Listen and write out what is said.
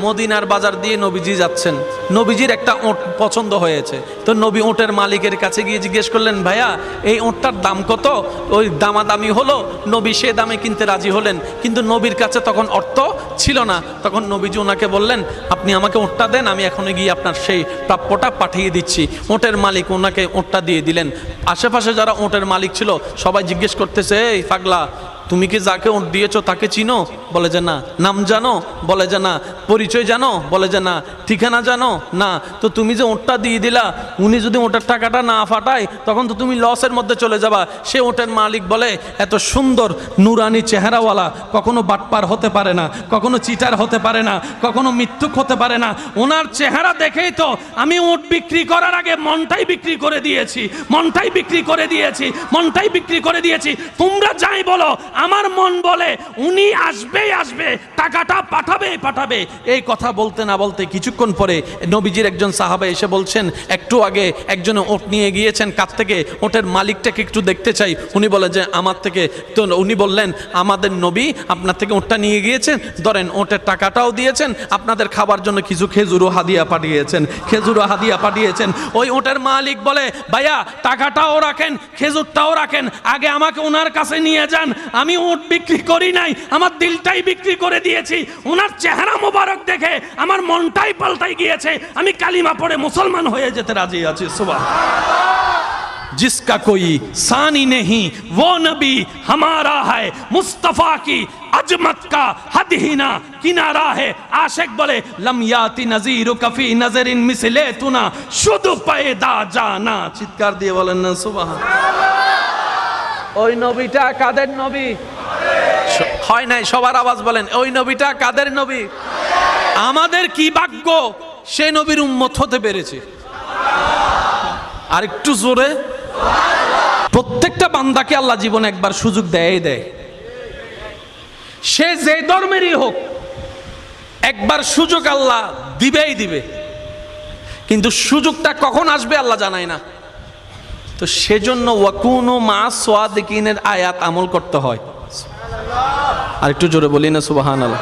মদিনার বাজার দিয়ে নবীজি যাচ্ছেন, নবীজির একটা ওঁট পছন্দ হয়েছে। তো নবী ওঁটের মালিকের কাছে গিয়ে জিজ্ঞেস করলেন, ভাইয়া এই ওঁটটার দাম কত? ওই দামাদামি হলো, নবী সে দামে কিনতে রাজি হলেন, কিন্তু নবীর কাছে তখন অর্থ ছিল না। তখন নবীজি ওনাকে বললেন, আপনি আমাকে ওঁটটা দেন, আমি এখনই গিয়ে আপনার সেই প্রাপ্যটা পাঠিয়ে দিচ্ছি। ওঁটের মালিক ওনাকে ওঁটটা দিয়ে দিলেন। আশেপাশে যারা ওঁটের মালিক ছিল সবাই জিজ্ঞেস করতেছে, এই পাগলা, তুমি কি যাকে ওঁট দিয়েছো তাকে চিনো? বলে যে না। নাম জানো? বলে যে না। পরিচয় জানো? বলে যে না। ঠিকানা জানো? না। তো তুমি যে ওঁটটা দিয়ে দিলা, উনি যদি ওঁটের টাকাটা না ফাটায় তখন তো তুমি লসের মধ্যে চলে যাবা। সে ওঁটের মালিক বলে, এত সুন্দর নুরানি চেহারাওয়ালা কখনো বাটপার হতে পারে না, কখনো চিটার হতে পারে না, কখনো মিথ্যুক হতে পারে না। ওনার চেহারা দেখেই তো আমি ওঁট বিক্রি করার আগে মনটাই বিক্রি করে দিয়েছি, মনটাই বিক্রি করে দিয়েছি, মনটাই বিক্রি করে দিয়েছি। তোমরা যাই বলো, আমার মন বলে উনি আসবেই আসবে, টাকাটা পাঠাবেই পাঠাবে। এই কথা বলতে না বলতে কিছুক্ষণ পরে নবীজির একজন সাহাবা এসে বলছেন, একটু আগে একজনে ওঁট নিয়ে গিয়েছেন কাছ থেকে, ওঁটের মালিকটাকে একটু দেখতে চাই। উনি বলে যে আমার থেকে। তো উনি বললেন, আমাদের নবী আপনার থেকে ওঁটটা নিয়ে গিয়েছেন, ধরেন ওঁটের টাকাটাও দিয়েছেন, আপনাদের খাবার জন্য কিছু খেজুরও হাদিয়া পাঠিয়েছেন, খেজুরও হাদিয়া পাঠিয়েছেন। ওই ওঁটের মালিক বলে, ভাইয়া টাকাটাও রাখেন, খেজুরটাও রাখেন, আগে আমাকে ওনার কাছে নিয়ে যান। আমি ওঁট বিক্রি করি নাই, আমার দিলটাই বিক্রি করে দিয়েছি। ওনার চেহারা মোবারক দেখে আমার মনটাই পাল্টাই গিয়েছে, আমি কালিমা পড়ে মুসলমান হয়ে যেতে রাজি আছি। সুবহান। जिसका कोई सानी नहीं वो नबी हमारा है, मुस्तफा की अजमत का हद ही ना किनारा है। आशिक बोले लम याति नजीरु कफी नजरिन मिसले तुना शुद्ध पैदा जाना। চিৎকার দিয়ে বলেন না সুবহানাল্লাহ। ওই নবীটা কাদের নবী? হয় নাই, সবার আওয়াজ বলেন, ওই নবীটা কাদের নবী? আমাদের কি ভাগ্য সেই নবীর উম্মত হতে পেরেছে। আর একটু জোরে। প্রত্যেকটা বান্দাকে আল্লাহ জীবনে একবার সুযোগ দেয়, সে যে ধর্মেরই হোক একবার সুযোগ আল্লাহ দিবেই দিবে, কিন্তু সুযোগটা কখন আসবে আল্লাহ জানায় না। তো সেজন্য ওয়াকুনু মা সাদিকিনের আয়াত আমল করতে হয়। আর একটু জোরে বলি না সুবহানাল্লাহ।